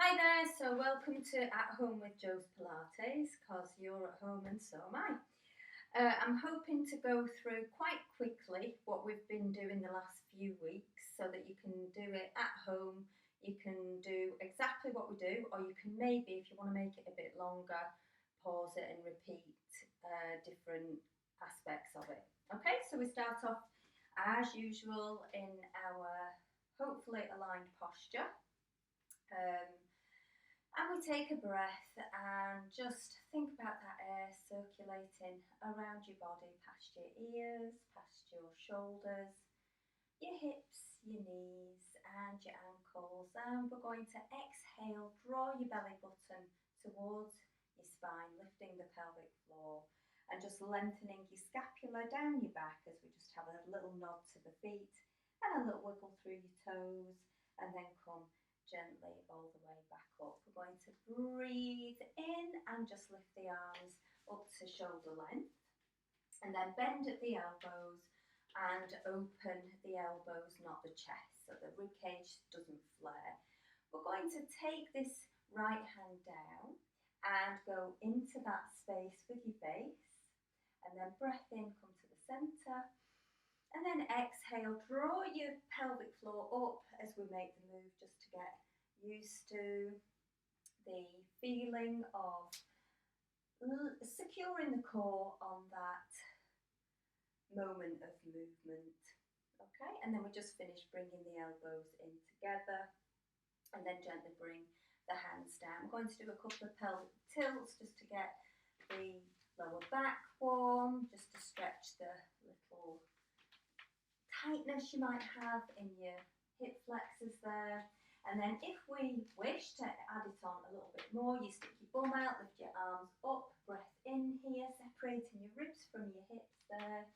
Hi there, so welcome to At Home with Joe's Pilates, because you're at home and so am I. I'm hoping to go through quite quickly what we've been doing the last few weeks so that you can do it at home. You can do exactly what we do, or you can maybe, if you want to make it a bit longer, pause it and repeat different aspects of it. Okay, so we start off as usual in our hopefully aligned posture. Um, and we take a breath and just think about that air circulating around your body, past your ears, past your shoulders, your hips, your knees, and your ankles. And we're going to exhale, draw your belly button towards your spine, lifting the pelvic floor, and just lengthening your scapula down your back as we just have a little nod to the feet and a little wiggle through your toes, and then come gently all the way back up. We're going to breathe in and just lift the arms up to shoulder length, and then bend at the elbows and open the elbows, not the chest, so the rib cage doesn't flare. We're going to take this right hand down and go into that space with your base, and then breath in, come to the centre, and then exhale, draw your pelvic floor up as we make the move, just to get used to the feeling of securing the core on that moment of movement. Okay, and then we just finish bringing the elbows in together, and then gently bring the hands down. I'm going to do a couple of pelvic tilts just to get the lower back warm, just to stretch the little tightness you might have in your hip flexors there. And then if we wish to add it on a little bit more, you stick your bum out, lift your arms up, breath in here, separating your ribs from your hips there.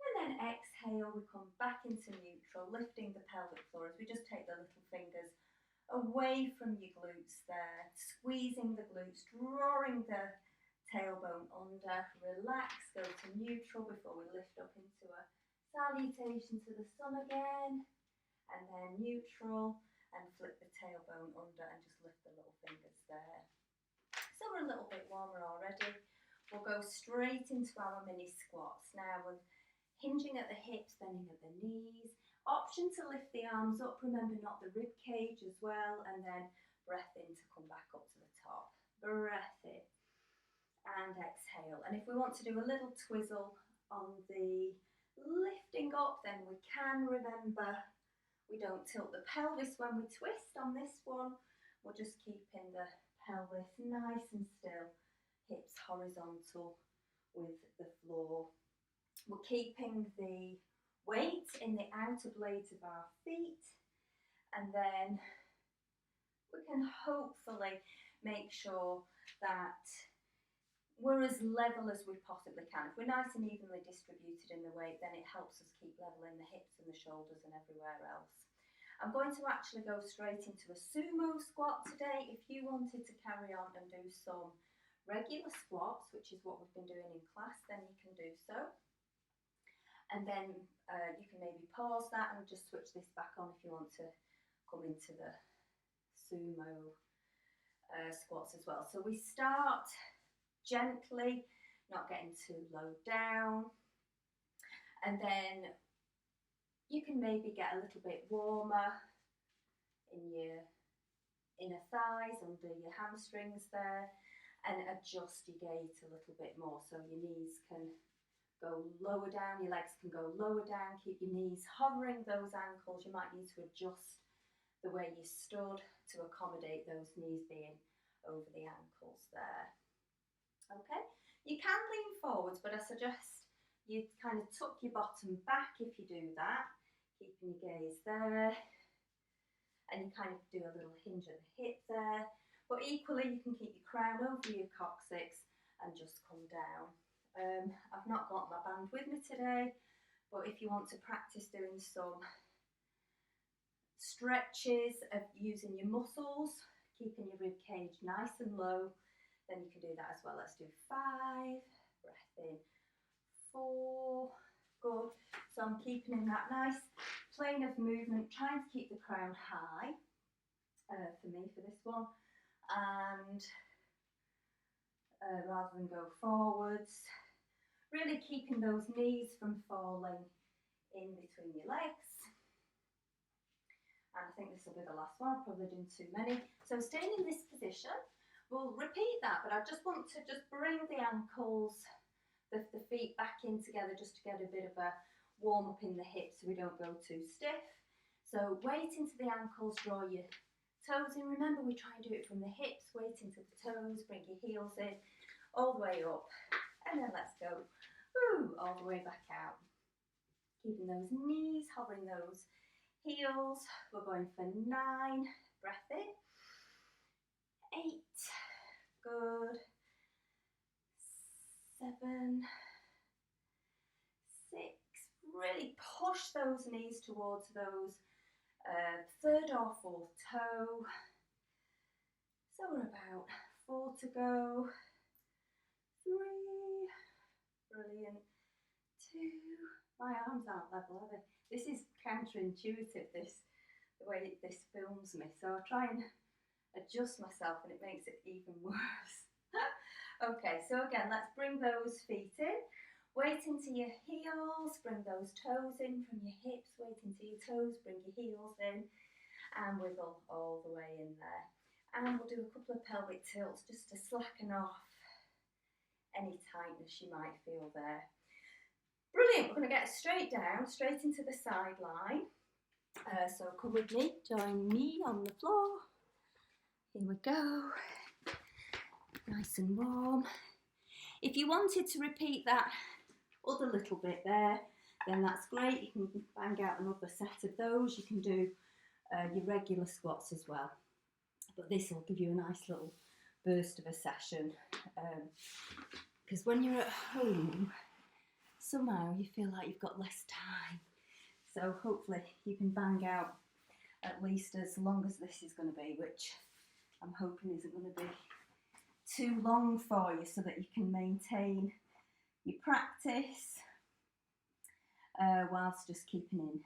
And then exhale, we come back into neutral, lifting the pelvic floor as we just take the little fingers away from your glutes there, squeezing the glutes, drawing the tailbone under, relax, go to neutral before we lift up into a salutation to the sun again, and then neutral, and flip the tailbone under and just lift the little fingers there. So we're a little bit warmer already. We'll go straight into our mini squats. Now we're hinging at the hips, bending at the knees. Option to lift the arms up, remember not the rib cage as well, and then breath in to come back up to the top. Breath in and exhale. And if we want to do a little twizzle on the lifting up, then we can. Remember, we don't tilt the pelvis when we twist on this one. We're just keeping the pelvis nice and still, hips horizontal with the floor. We're keeping the weight in the outer blades of our feet, and then we can hopefully make sure that we're as level as we possibly can. If we're nice and evenly distributed in the weight, then it helps us keep level in the hips and the shoulders and everywhere else. I'm going to actually go straight into a sumo squat today. If you wanted to carry on and do some regular squats, which is what we've been doing in class, then you can do so. And then you can maybe pause that and just switch this back on if you want to come into the sumo squats as well. So we start gently, not getting too low down, and then you can maybe get a little bit warmer in your inner thighs, under your hamstrings there, and adjust your gait a little bit more, so your knees can go lower down, your legs can go lower down. Keep your knees hovering those ankles. You might need to adjust the way you stood to accommodate those knees being over the ankles there. Okay, you can lean forwards, but I suggest you kind of tuck your bottom back if you do that, keeping your gaze there, and you kind of do a little hinge at the hip there, but equally you can keep your crown over your coccyx and just come down. I've not got my band with me today, but if you want to practice doing some stretches of using your muscles, keeping your rib cage nice and low, then you can do that as well. Let's do 5, breath in, 4, good. So I'm keeping in that nice plane of movement, trying to keep the crown high. for me for this one. And rather than go forwards, really keeping those knees from falling in between your legs. And I think this will be the last one, I've probably done too many. So staying in this position, we'll repeat that, but I just want to bring the ankles, the feet back in together just to get a bit of a warm up in the hips so we don't go too stiff. So weight into the ankles, draw your toes in. Remember, we try and do it from the hips, weight into the toes, bring your heels in, all the way up. And then let's go, woo, all the way back out. Keeping those knees, hovering those heels. We're going for 9, breath in, 8, good, 7, 6, really push those knees towards those third or fourth toe. So we're about 4 to go, 3, brilliant, 2, my arms aren't level, are they? This is counterintuitive, the way this films me, so I try and adjust myself and it makes it even worse. Okay, so again, let's bring those feet in, weight into your heels, bring those toes in from your hips, weight into your toes, bring your heels in, and wiggle all the way in there. And we'll do a couple of pelvic tilts just to slacken off any tightness you might feel there. Brilliant, we're going to get straight down, straight into the sideline. So come with me, join me on the floor. Here we go, nice and warm. If you wanted to repeat that other little bit there, then that's great. You can bang out another set of those. You can do your regular squats as well. But this will give you a nice little burst of a session. Because when you're at home, somehow you feel like you've got less time. So hopefully you can bang out at least as long as this is going to be, which I'm hoping isn't going to be too long for you, so that you can maintain your practice whilst just keeping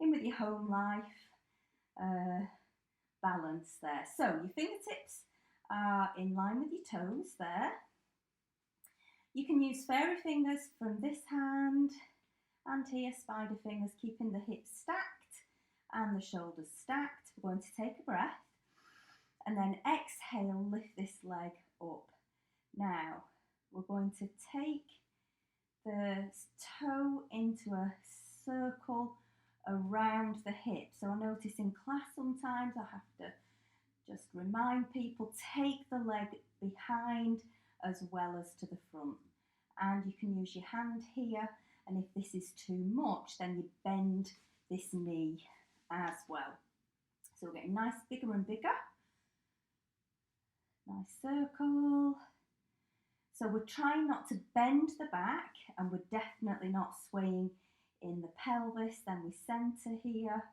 in with your home life balance there. So your fingertips are in line with your toes there. You can use fairy fingers from this hand and here, spider fingers, keeping the hips stacked and the shoulders stacked. We're going to take a breath and then exhale, lift this leg up. Now we're going to take the toe into a circle around the hip. So I notice in class sometimes I have to just remind people, take the leg behind as well as to the front. And you can use your hand here, and if this is too much, then you bend this knee as well. So we're getting nice, bigger and bigger. Nice circle. So we're trying not to bend the back, and we're definitely not swaying in the pelvis. Then we centre here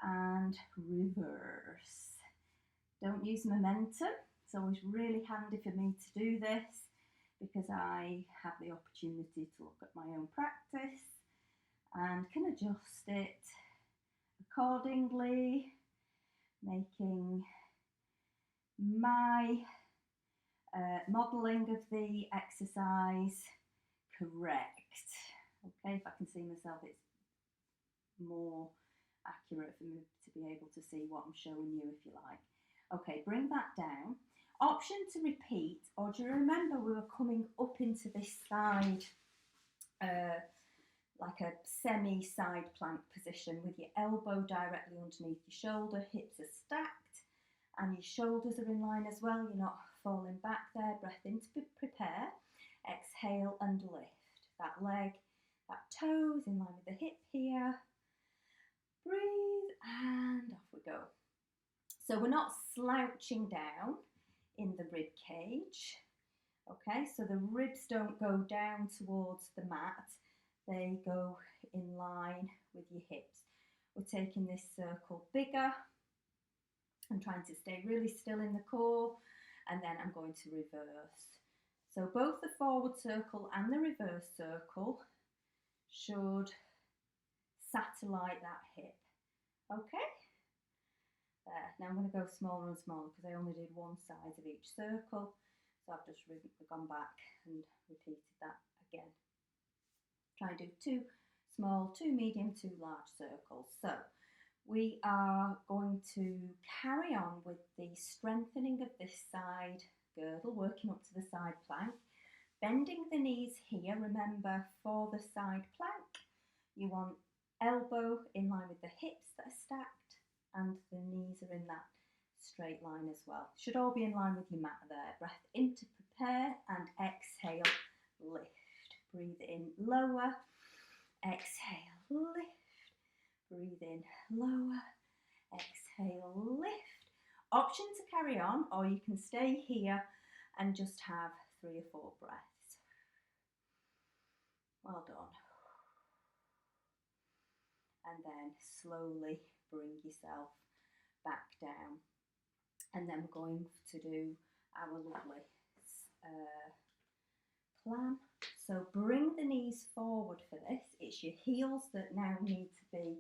and reverse. Don't use momentum. It's always really handy for me to do this because I have the opportunity to look at my own practice and can adjust it accordingly, making my modelling of the exercise correct. Okay, if I can see myself, it's more accurate for me to be able to see what I'm showing you, if you like. Okay, bring that down. Option to repeat, or do you remember we were coming up into this side, like a semi-side plank position with your elbow directly underneath your shoulder, hips are stacked, and your shoulders are in line as well. You're not falling back there. Breath in to prepare. Exhale and lift. That leg, that toe is in line with the hip here. Breathe and off we go. So we're not slouching down in the rib cage. Okay, so the ribs don't go down towards the mat. They go in line with your hips. We're taking this circle bigger. I'm trying to stay really still in the core, and then I'm going to reverse. So both the forward circle and the reverse circle should satellite that hip. Okay, There. Now I'm going to go smaller and smaller because I only did one side of each circle. So I've just gone back and repeated that again. Try and do 2 small, 2 medium, 2 large circles. So we are going to carry on with the strengthening of this side girdle, working up to the side plank. Bending the knees here, remember for the side plank, you want elbow in line with the hips that are stacked and the knees are in that straight line as well. Should all be in line with your mat there. Breath in to prepare and exhale, lift. Breathe in, lower, exhale, lift. Breathe in, lower, exhale, lift. Option to carry on, or you can stay here and just have 3 or 4 breaths. Well done. And then slowly bring yourself back down. And then we're going to do our lovely clam. So bring the knees forward for this. It's your heels that now need to be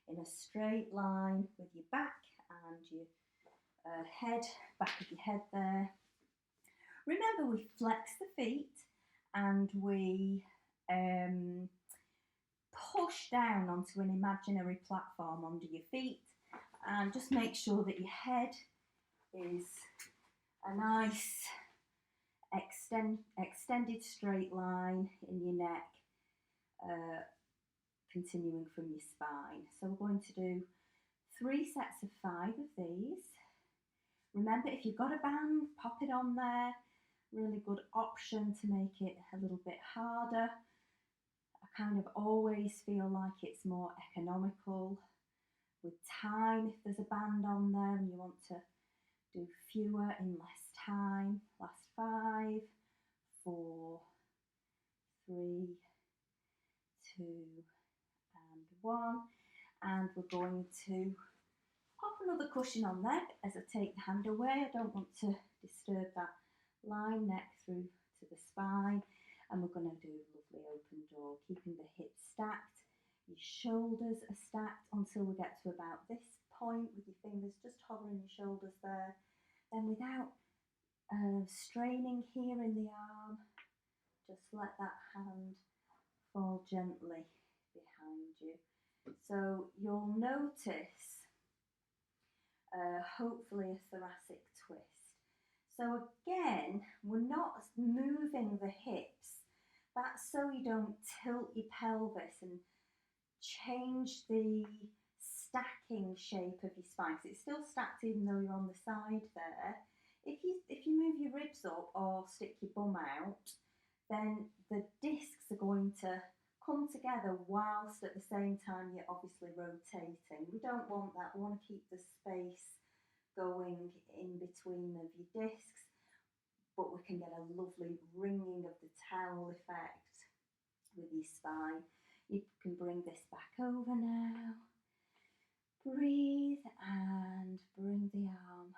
in a straight line with your back and your head, back of your head there. Remember, we flex the feet and we push down onto an imaginary platform under your feet, and just make sure that your head is a nice extended straight line in your neck, continuing from your spine. So we're going to do 3 sets of 5 of these. Remember, if you've got a band, pop it on there. Really good option to make it a little bit harder. I kind of always feel like it's more economical with time if there's a band on there and you want to do fewer in less time. Last 5, 4, 3, 2 and 1. And we're going to pop another cushion on there as I take the hand away. I don't want to disturb that line, neck through to the spine. And we're going to do a lovely open door, keeping the hips stacked. Your shoulders are stacked until we get to about this point with your fingers just hovering your shoulders there. Then without straining here in the arm, just let that hand fall gently behind you. So you'll notice hopefully a thoracic twist. So again, we're not moving the hips. That's so you don't tilt your pelvis and change the stacking shape of your spine, because it's still stacked even though you're on the side there. If you move your ribs up or stick your bum out, then the discs are going to come together whilst at the same time you're obviously rotating. We don't want that. We want to keep the space going in between of your discs, but we can get a lovely ringing of the towel effect with your spine. You can bring this back over now. Breathe and bring the arm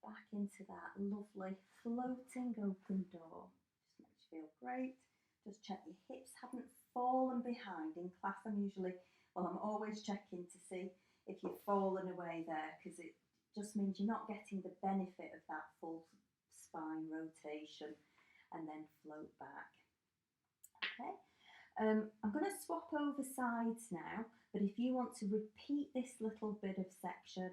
back into that lovely floating open door. Just makes you feel great. Just check your hips haven't fallen behind. In class I'm always checking to see if you've fallen away there, because it just means you're not getting the benefit of that full spine rotation, and then float back. Okay. I'm going to swap over sides now, but if you want to repeat this little bit of section,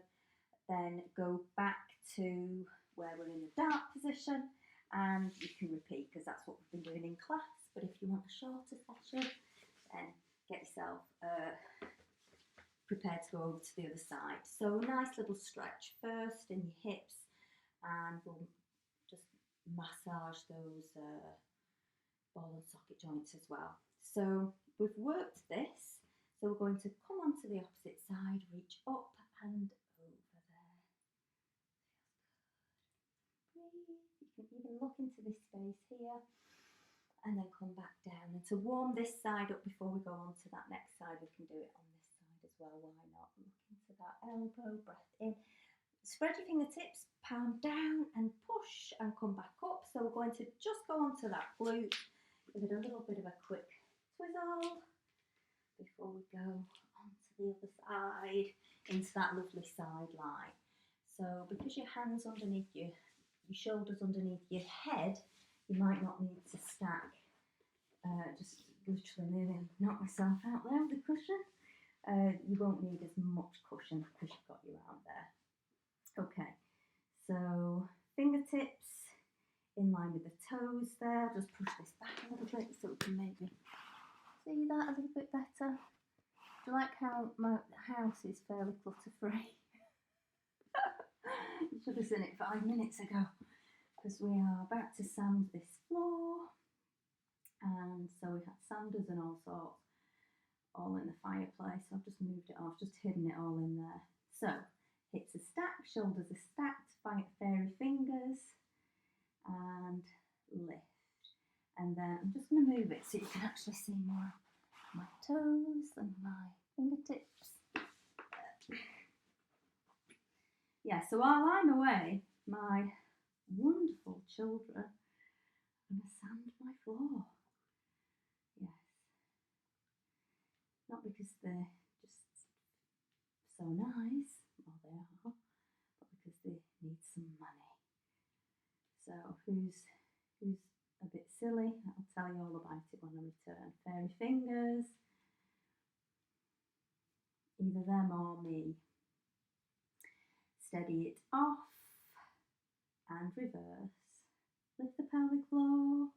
then go back to where we're in the dart position and you can repeat, because that's what we've been doing in class. But if you want a shorter session, then get yourself prepared to go over to the other side. So nice little stretch first in your hips, and we'll just massage those ball and socket joints as well. So we've worked this, so we're going to come onto the opposite side, reach up and over there. Breathe. You can even look into this space here and then come back down. And to warm this side up before we go on to that next side, we can do it on this side as well. Why not? Look into that elbow, breath in. Spread your fingertips, palm down and push and come back up. So we're going to just go onto that glute. Give it a little bit of a quick twizzle before we go onto the other side, into that lovely side lie. So because your hands underneath your shoulders underneath your head, you might not need to stack. Just literally nearly knock myself out there with the cushion. You won't need as much cushion because you've got your arm there. Okay, so fingertips in line with the toes there. Just push this back a little bit so we can maybe see that a little bit better. I like how my house is fairly clutter-free. You should have seen it 5 minutes ago, because we are about to sand this floor, and so we had sanders and all sorts all in the fireplace. So I've just moved it off, just hidden it all in there. So hips are stacked, shoulders are stacked, fairy fingers, and lift. And then I'm just going to move it so you can actually see more of my toes and my fingertips. Yeah, so while I'm away, my wonderful children are going to sand my floor. Yes. Not because they're just so nice, well they are, but because they need some money. So who's a bit silly? I'll tell you all about it when I return. Fairy fingers, either them or me. Steady it off and reverse. Lift the pelvic floor,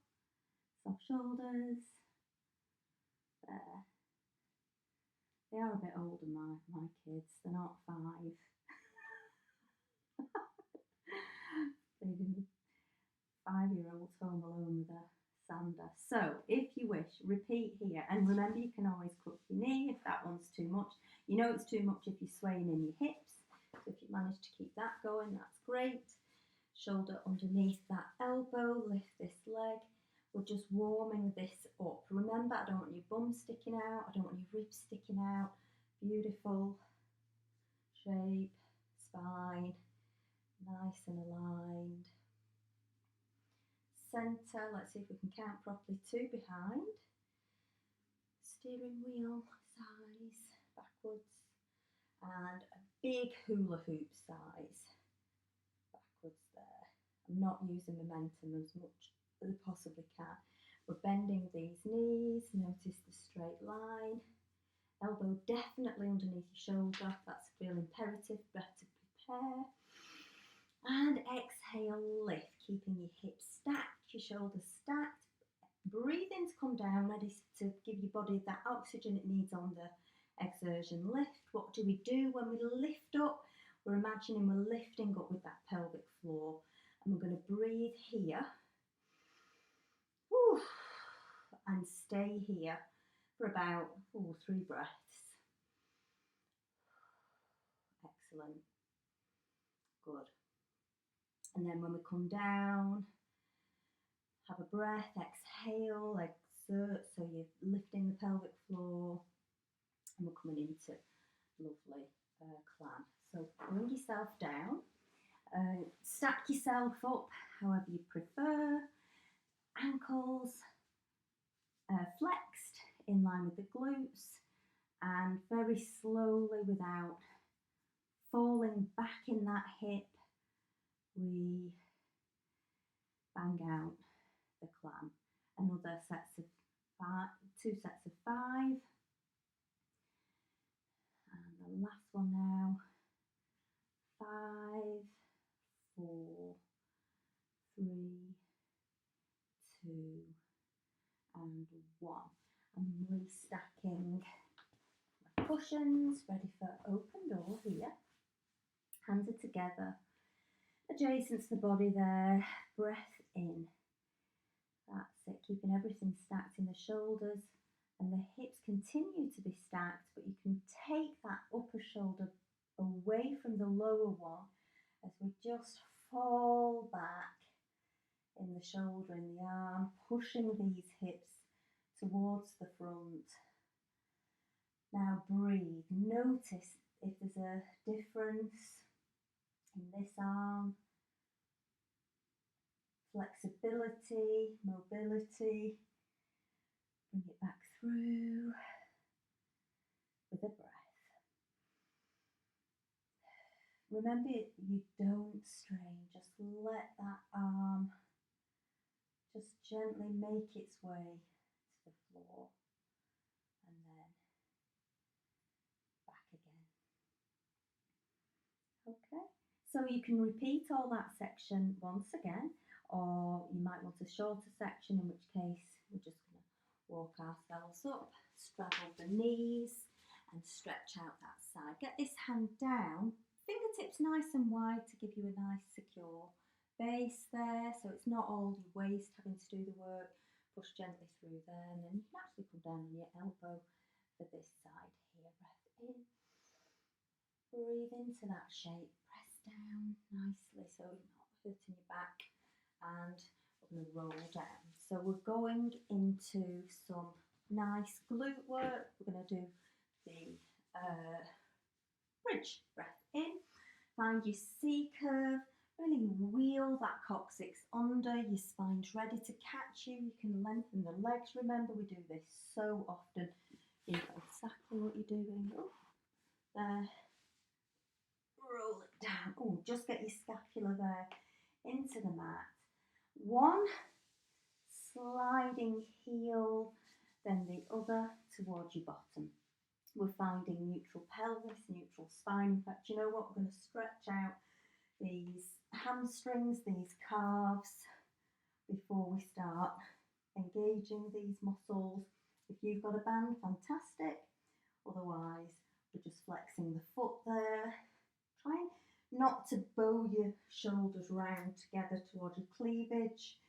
soft shoulders. There. They are a bit older, my kids. They're not 5. They do 5-year-olds home alone with a sander. So, if you wish, repeat here. And remember, you can always crook your knee if that one's too much. You know it's too much if you're swaying in your hips. So if you manage to keep that going, that's great. Shoulder underneath that elbow, lift this leg. We're just warming this up. Remember, I don't want your bum sticking out. I don't want your ribs sticking out. Beautiful shape, spine, nice and aligned. Centre, let's see if we can count properly. 2 behind. Steering wheel size, backwards. And a big hula hoop size, backwards there. I'm not using momentum as much as I possibly can. We're bending these knees, notice the straight line. Elbow definitely underneath your shoulder, that's real imperative, better prepare. And exhale, lift, keeping your hips stacked, your shoulders stacked. Breathe in to come down, ready to give your body that oxygen it needs on the exertion. Lift. What do we do when we lift up? We're imagining we're lifting up with that pelvic floor, and we're going to breathe here. Whew, and stay here for about 3 breaths. Excellent. Good. And then when we come down, have a breath, exhale, exert, so you're lifting the pelvic floor, and we're coming into lovely climb. So bring yourself down, stack yourself up however you prefer, ankles flexed in line with the glutes, and very slowly, without falling back in that hip, we bang out the climb. Another sets of 5, 2 sets of 5. And the last one now, 5, 4, 3, 2, and 1. I'm restacking my cushions, ready for open door here. Hands are together, adjacent to the body there. Breath in. That's it, keeping everything stacked in the shoulders, and the hips continue to be stacked, but you can take that upper shoulder away from the lower one as we just fall back in the shoulder and the arm, pushing these hips towards the front. Now breathe. Notice if there's a difference in this arm. Flexibility, mobility. Bring it back through with a breath. Remember, you don't strain, just let that arm just gently make its way to the floor and then back again. Okay, so you can repeat all that section once again, or you might want a shorter section, in which case we're just going to walk ourselves up, straddle the knees and stretch out that side. Get this hand down, fingertips nice and wide to give you a nice secure base there, so it's not all your waist having to do the work. Push gently through there, and then you can actually come down on your elbow for this side here. Breath in, breathe into that shape, press down nicely so you're not hurting your back, and we're going to roll down. So we're going into some nice glute work. We're going to do the bridge. Breath in, find your C curve, really wheel that coccyx under, your spine's ready to catch you. You can lengthen the legs. Remember, we do this so often. You know exactly what you're doing. Oh, there. Roll it down. Oh, just get your scapula there into the mat. One sliding heel, then the other towards your bottom. We're finding neutral pelvis, neutral spine. In fact, you know what? We're going to stretch out these hamstrings, these calves, before we start engaging these muscles. If you've got a band, fantastic. Otherwise, we're just flexing the foot there. Try not to bow your shoulders round together towards your cleavage.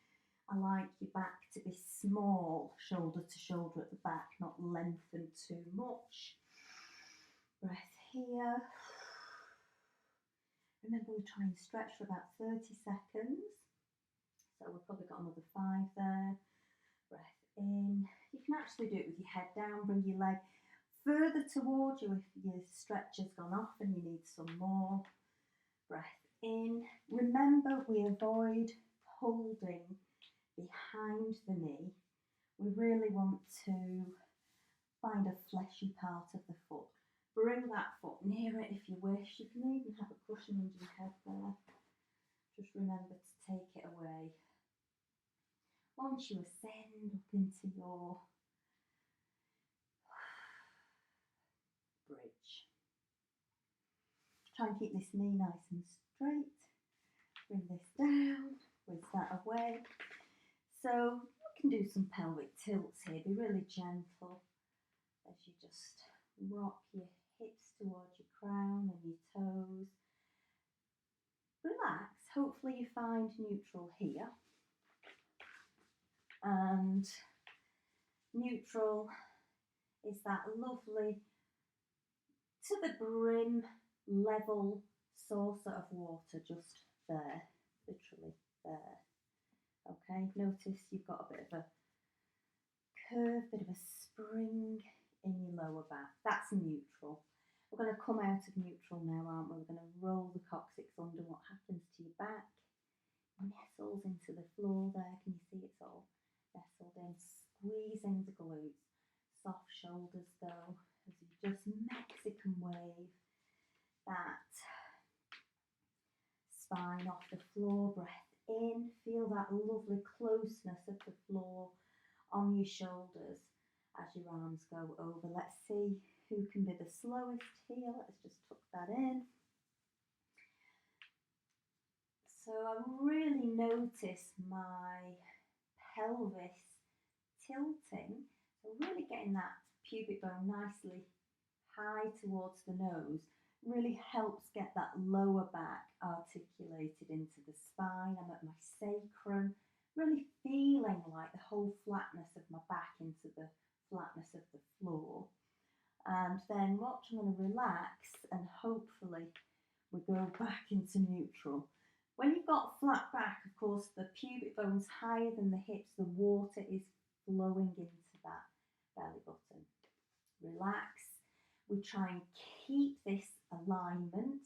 I like your back to be small, shoulder to shoulder at the back, not lengthened too much. Breath here. Remember, we try and stretch for about 30 seconds. So we've probably got another 5 there. Breath in. You can actually do it with your head down, bring your leg further towards you if your stretch has gone off and you need some more. Breath in. Remember, we avoid holding behind the knee. We really want to find a fleshy part of the foot. Bring that foot near it if you wish. You can even have a cushion under your head there. Just remember to take it away. Once you ascend up into your bridge, try and keep this knee nice and straight. Bring this down, whisk that away. So you can do some pelvic tilts here. Be really gentle as you just rock your hips towards your crown and your toes. Relax. Hopefully you find neutral here. And neutral is that lovely, to the brim level saucer of water just there, literally there. Okay, notice you've got a bit of a curve, bit of a spring in your lower back. That's neutral. We're going to come out of neutral now, aren't we? We're going to roll the coccyx under. What happens to your back? Nestles into the floor there. Can you see it's all nestled in? Squeezing the glutes. Soft shoulders though, as you just Mexican wave that spine off the floor. Breath in. Feel that lovely closeness of the floor on your shoulders as your arms go over. Let's see who can be the slowest here. Let's just tuck that in. So I really notice my pelvis tilting. So really getting that pubic bone nicely high towards the nose really helps get that lower back articulated into the spine. I'm at my sacrum, really feeling like the whole flatness of my back into the flatness of the floor. And then watch, I'm going to relax and hopefully we go back into neutral. When you've got flat back, of course, the pubic bone's higher than the hips, the water is flowing into that belly button. Relax. We try and keep this alignment.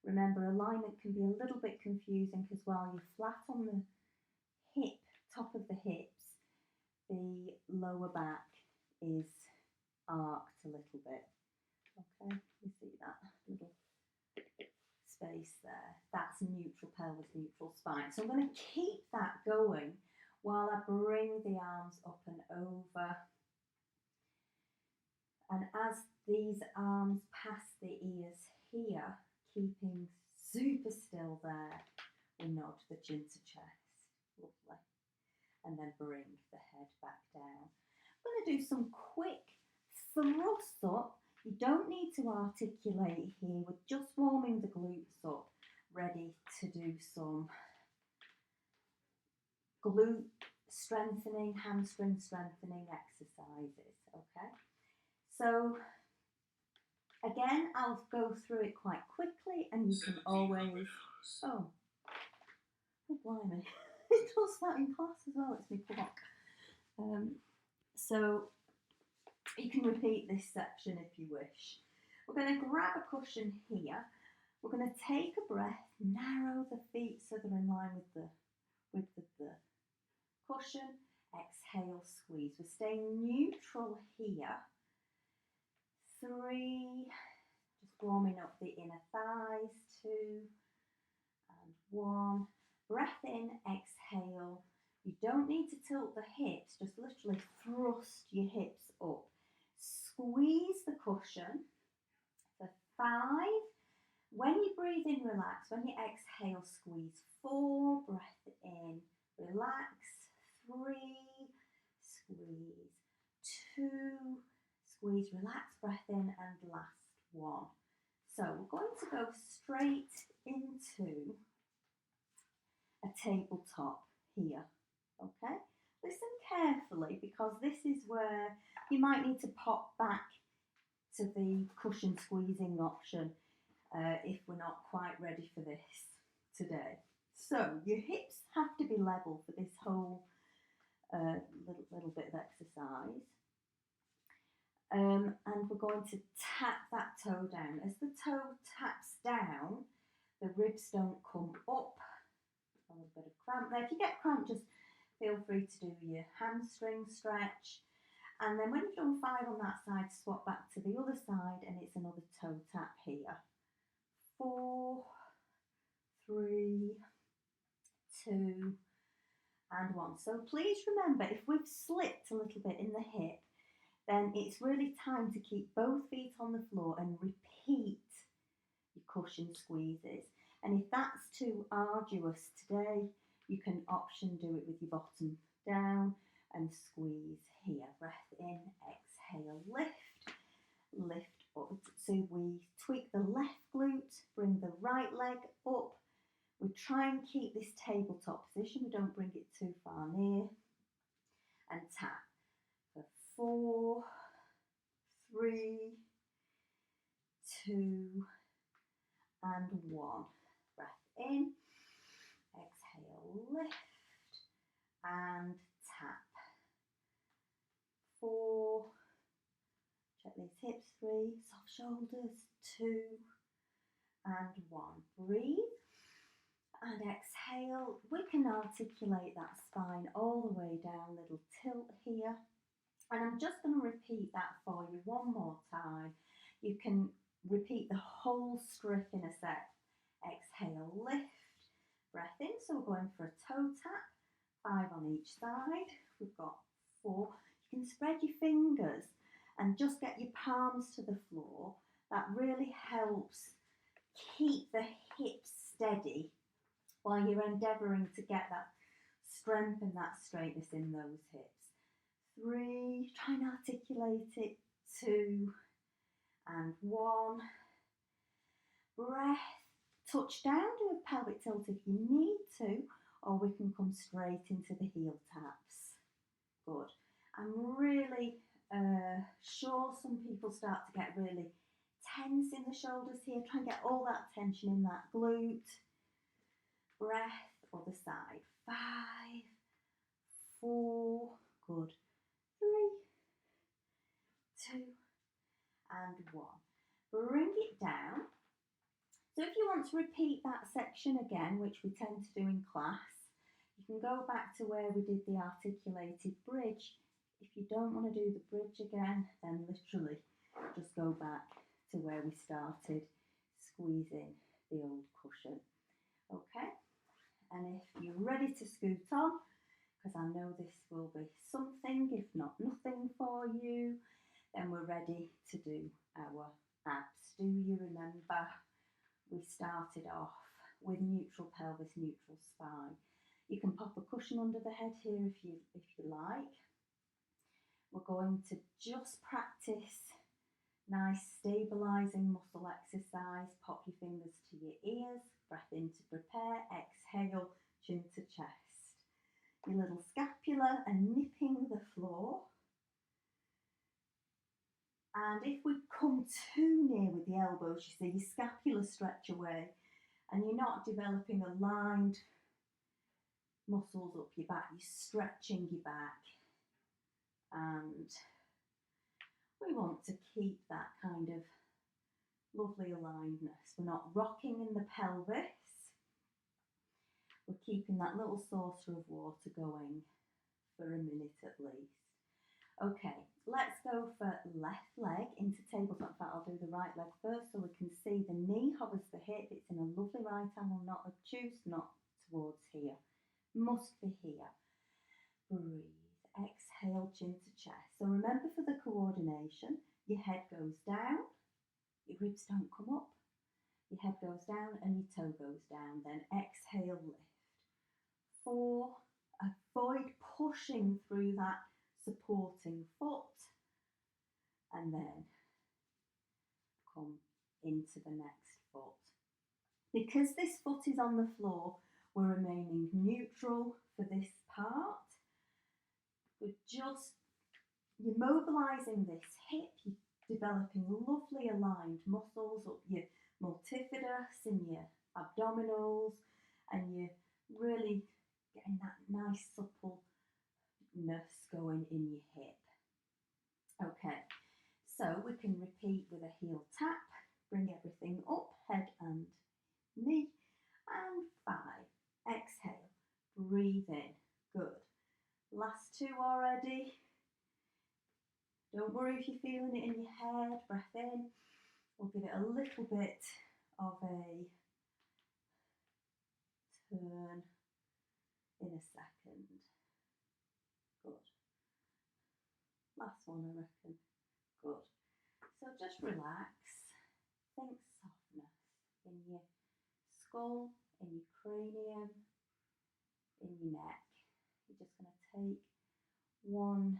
Remember, alignment can be a little bit confusing because while you're flat on the hip, top of the hips, the lower back is arched a little bit. Okay, you see that little space That's neutral pelvis, neutral spine. So I'm going to keep that going while I bring the arms up and over. And as these arms pass the ears here, keeping super still there, we nod the chin to chest. Lovely. And then bring the head back down. I'm going to do some quick thrusts up. You don't need to articulate here. We're just warming the glutes up, ready to do some glute strengthening, hamstring strengthening exercises, okay? So again, I'll go through it quite quickly and you can always, oh blimey, it does that in class as well, it's my clock. So you can repeat this section if you wish. We're going to grab a cushion here. We're going to take a breath, narrow the feet so they're in line with the cushion. Exhale, squeeze. We're staying neutral here. 3, just warming up the inner thighs. 2 and 1. Breath in, exhale. You don't need to tilt the hips, just literally thrust your hips up. Squeeze the cushion for 5. When you breathe in, relax. When you exhale, squeeze. 4, breath in, relax. 3, squeeze. 2, squeeze, relax, breath in, and last 1. So we're going to go straight into a tabletop here, okay? Listen carefully because this is where you might need to pop back to the cushion squeezing option if we're not quite ready for this today. So your hips have to be level for this whole little bit of exercise. And we're going to tap that toe down. As the toe taps down, the ribs don't come up. A little bit of cramp there. If you get cramp, just feel free to do your hamstring stretch. And then when you've done 5 on that side, swap back to the other side and it's another toe tap here. 4, 3, 2, and 1. So please remember, if we've slipped a little bit in the hip, then it's really time to keep both feet on the floor and repeat your cushion squeezes. And if that's too arduous today, you can option do it with your bottom down and squeeze here. Breath in, exhale, lift up. So we tweak the left glute, bring the right leg up. We try and keep this tabletop position. We don't bring it too far near. And tap for 4, 3, 2, and 1. Breath in, exhale, lift, and tap. 4, check these hips, 3, soft shoulders, 2, and 1. Breathe, and exhale. We can articulate that spine all the way down, little tilt here. And I'm just going to repeat that for you one more time. You can repeat the whole strip in a set. Exhale, lift, breath in. So we're going for a toe tap, 5 on each side. We've got 4. You can spread your fingers and just get your palms to the floor. That really helps keep the hips steady while you're endeavouring to get that strength and that straightness in those hips. 3, try and articulate it. 2, and 1. Breath, touch down, do a pelvic tilt if you need to, or we can come straight into the heel taps. Good. I'm really sure some people start to get really tense in the shoulders here. Try and get all that tension in that glute. Breath, other side. 5, 4, good. 3, 2, and 1. Bring it down. So if you want to repeat that section again, which we tend to do in class, you can go back to where we did the articulated bridge. If you don't want to do the bridge again, then literally just go back to where we started, squeezing the old cushion. Okay, and if you're ready to scoot on, because I know this will be something, if not nothing for you, then we're ready to do our abs. Do you remember we started off with neutral pelvis, neutral spine? You can pop a cushion under the head here if you like. We're going to just practice nice stabilising muscle exercise. Pop your fingers to your ears, breath in to prepare, exhale, chin to chest. Your little scapula and nipping the floor. And if we come too near with the elbows, you see your scapula stretch away and you're not developing aligned muscles up your back, you're stretching your back. And we want to keep that kind of lovely alignedness. We're not rocking in the pelvis. We're keeping that little saucer of water going for a minute at least. Okay, let's go for left leg into tabletop. In fact, I'll do the right leg first so we can see the knee hovers the hip. It's in a lovely right angle, not obtuse, not towards here. Must be here. Breathe. Exhale, chin to chest. So remember, for the coordination, your head goes down, your ribs don't come up, your head goes down and your toe goes down. Then exhale, lift. 4, avoid pushing through that supporting foot, and then come into the next foot. Because this foot is on the floor, we're remaining neutral for this part. You're mobilising this hip, you're developing lovely aligned muscles up your multifidus and your abdominals, and you're really getting that nice suppleness going in your hip. Okay, so we can repeat with a heel tap, bring everything up, head and knee, and 5. Exhale, breathe in, good. Last 2 already. Don't worry if you're feeling it in your head. Breath in. We'll give it a little bit of a turn in a second. Good. Last one, I reckon. Good. So just relax. Think softness in your skull, in your cranium, in your neck. You're just going to take one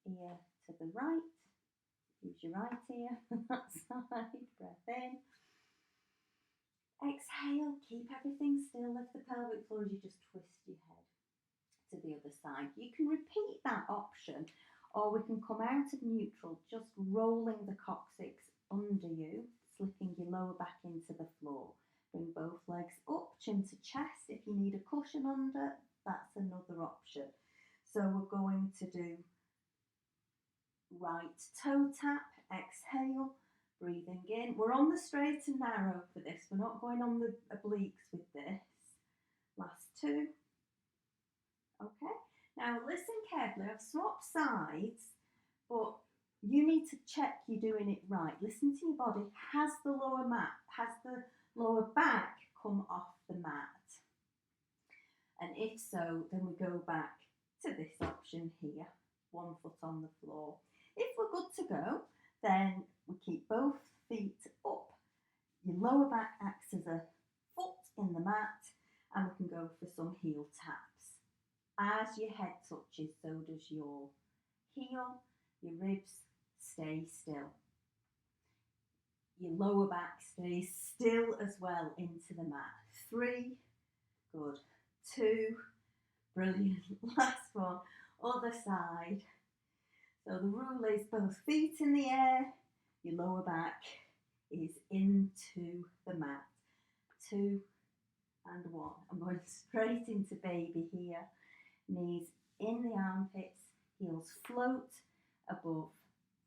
ear to the right. Use your right ear on that side. Breath in. Exhale. Keep everything still. Lift the pelvic floor as you just twist your head to the other side. You can repeat that option, or we can come out of neutral, just rolling the coccyx under you, slipping your lower back into the floor. Bring both legs up, chin to chest. If you need a cushion under, that's another option. So we're going to do right toe tap, exhale, breathing in. We're on the straight and narrow for this. We're not going on the obliques with this. Last 2. Okay, now listen carefully. I've swapped sides, but you need to check you're doing it right. Listen to your body. Has the lower back come off the mat? And if so, then we go back to this option here, 1 foot on the floor. If we're good to go, then we keep both feet up. Your lower back acts as a foot in the mat, and we can go for some heel taps. As your head touches, so does your heel. Your ribs stay still. Your lower back stays still as well into the mat. 3, good. 2, brilliant. Last one, other side. So the rule is both feet in the air, your lower back is into the mat. 2 and 1. I'm going straight into baby here. Knees in the armpits, heels float above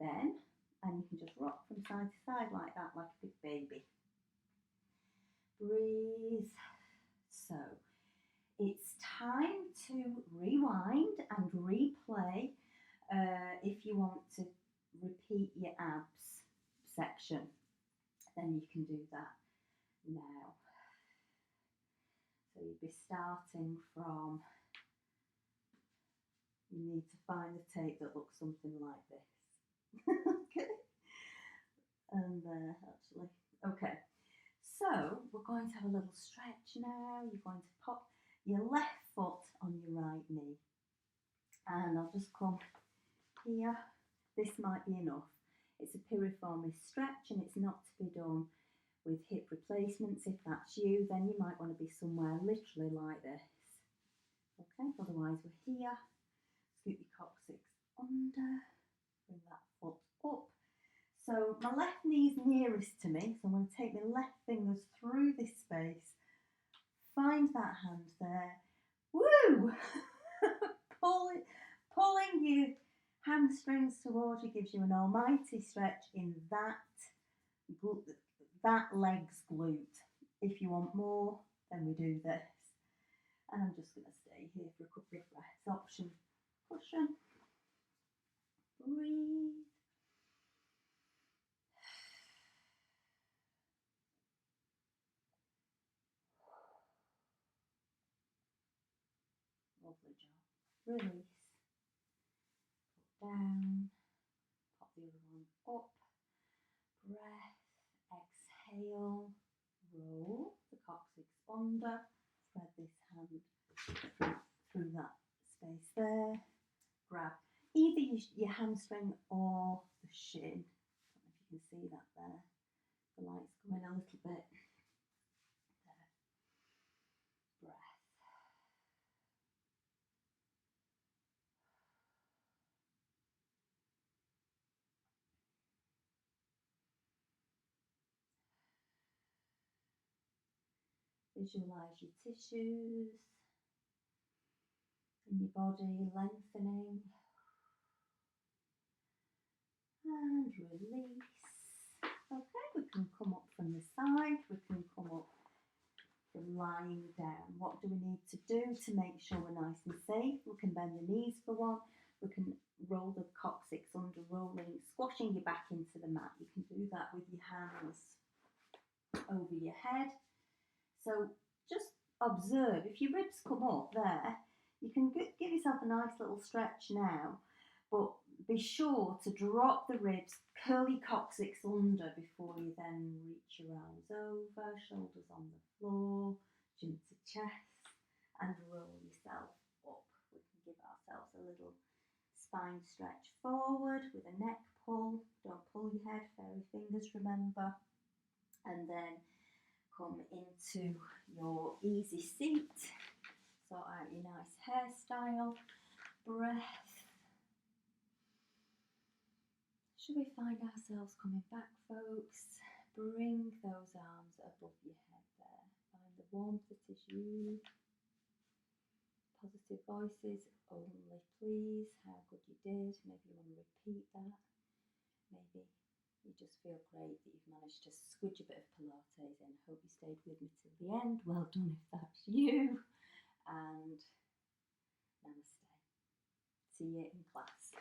then, and you can just rock from side to side like that, like a big baby. Breathe. So it's time to rewind and replay if you want to repeat your abs section, then you can do that now. So you'd be starting from, you need to find the tape that looks something like this. Okay. And there, actually. Okay. So we're going to have a little stretch now. You're going to pop your left foot on your right knee. And I'll just come here. This might be enough. It's a piriformis stretch and it's not to be done with hip replacements. If that's you, then you might want to be somewhere literally like this. Okay, otherwise we're here. Scoot your coccyx under, bring that foot up. So my left knee is nearest to me, so I'm going to take my left fingers through this space, find that hand there, woo! Pulling your hamstrings towards you gives you an almighty stretch in that leg's glute. If you want more, then we do this. And I'm just going to stay here for a couple of breaths. Option, cushion, breathe. Lovely job. Release. Put down. Pop the other one up. Breath. Exhale. Roll the coccyx under. Thread this hand through that space there. Grab either your hamstring or the shin. I don't know if you can see that there. The light's going a little bit. There. Breath. Visualize your tissues in your body lengthening and release. Okay, we can come up from the side, we can come up from lying down. What do we need to do to make sure we're nice and safe? We can bend the knees for one, we can roll the coccyx under, squashing your back into the mat. You can do that with your hands over your head. So just observe, if your ribs come up there, you can give yourself a nice little stretch now, but be sure to drop the ribs, curl your coccyx under before you then reach your arms over, shoulders on the floor, chin to chest, and roll yourself up. We can give ourselves a little spine stretch forward with a neck pull. Don't pull your head, fairy fingers, remember. And then come into your easy seat, sort out your nice hairstyle, breath. Should we find ourselves coming back, folks? Bring those arms above your head there. Find the warmth that is you. Positive voices only, please. How good you did. Maybe you want to repeat that. Maybe you just feel great that you've managed to squidge a bit of Pilates in. Hope you stayed with me till the end. Well done if that's you. And namaste. See you in class.